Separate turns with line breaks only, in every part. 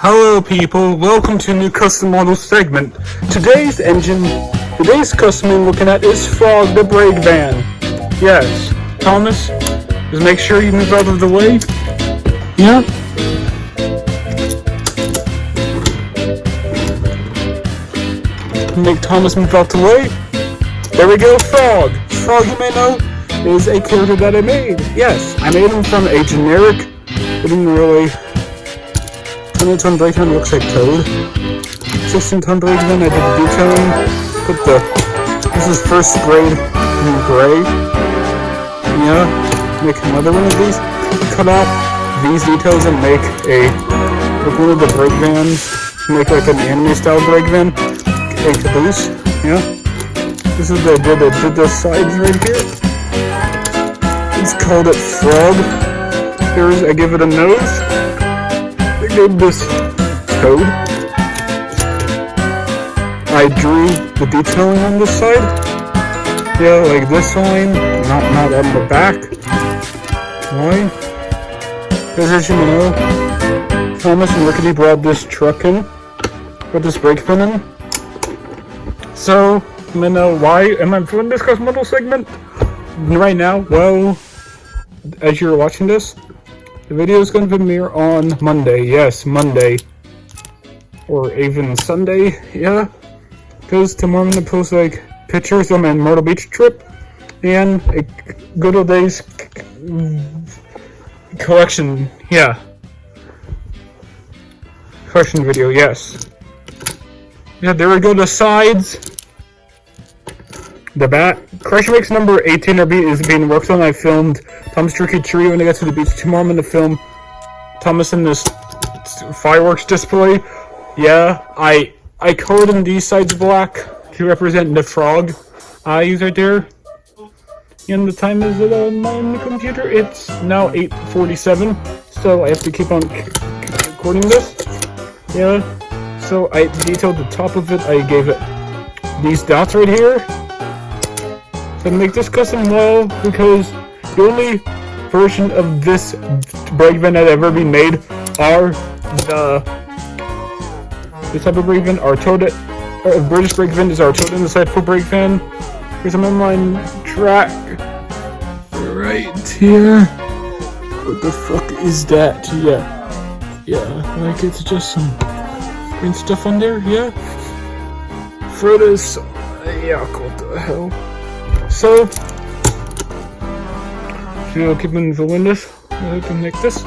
Hello people, welcome to a new custom model segment. Today's custom I'm looking at is Frog the Breakvan. Yes, Thomas, just make sure you move out of the way. Yeah? Make Thomas move out the way. There we go, Frog. Frog, you may know, is a character that I made. Yes, I made him from a generic, didn't really... 20-ton Breakvan looks like Toad. 16-ton Breakvan, I did the detailing. This is first sprayed in gray. Yeah, make another one of these. Cut out these details and make one of the Breakvans. Make like an anime style Breakvan. A caboose. Yeah. This is did the sides right here. It's called it Frog. I give it a nose. I gave this Toad. I drew the detailing on this side. Yeah, like this line, not on the back line. Because as you know, Thomas and Rickety brought this truck in, brought this Breakvan in. So, you may know why am I doing this custom model segment right now? Well, as you're watching this, the video is going to premiere on Monday. Yes, Monday. Or even Sunday, yeah. Because tomorrow I'm going to post like pictures of my Myrtle Beach trip and a good old days collection, yeah. Collection video, yes. Yeah, there we go, the sides. The back. Crash Mix number 18 is being worked on. I filmed Thomas Tricky Tree when I get to the beach tomorrow. I'm going to film Thomas in this fireworks display. Yeah, I colored in these sides black to represent the frog eyes right there. And the time is on my computer. It's now 8:47, so I have to keep on recording this. Yeah, so I detailed the top of it. I gave it these dots right here. To make this custom wall, because the only version of this Breakvan that ever been made are this type of Breakvan are Toad. British Breakvan is our Toad in the side for Breakvan. Here's a mainline track right here. What the fuck is that? Yeah, like it's just some green stuff on there. Yeah, for this. Yeah, what the hell? So, keep moving this. I can make this.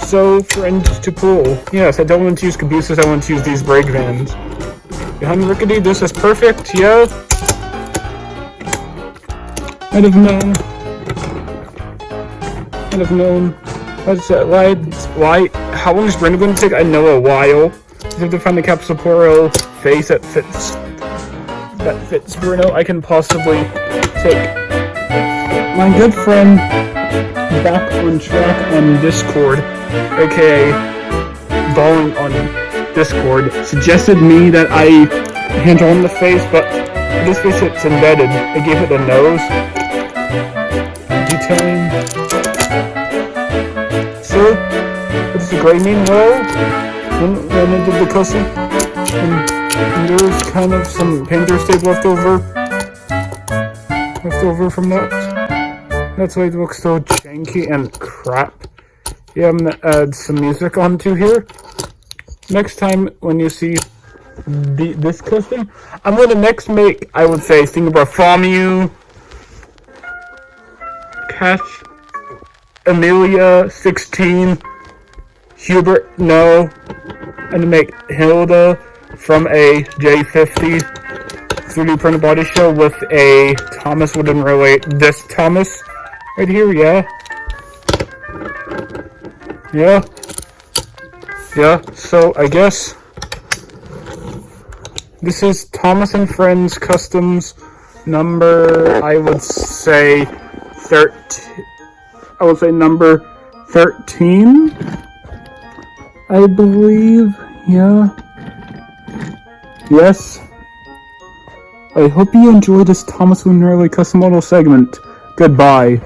So, for ends to pull. Yes, I don't want to use cabooses, I want to use these Breakvans. Behind Rickety, this is perfect, yeah. I'd have known. What's that, why? How long is Brandon going to take? I know a while. You have to find the Capsoporo face that fits Bruno. I can possibly take my good friend back on track on Discord, aka Balling on Discord, suggested me that I hand on the face, but this face it's embedded. I gave it a nose. Detailing. So, what does the gray mean? Well, when I did the custom, and there's kind of some painter's tape left over from that. That's why it looks so janky and crap. Yeah, I'm gonna add some music onto here. Next time when you see this custom, I'm gonna next make, I would say, Sing About Famu, Cash, Amelia, 16, Hubert, no, and make Hilda from a J50 3D printed body shell with a Thomas wouldn't relate. This Thomas right here, yeah. So I guess this is Thomas and Friends Customs number, I would say number 13, I believe, yeah. Yes. I hope you enjoyed this Thomas Lunarly custom model segment. Goodbye.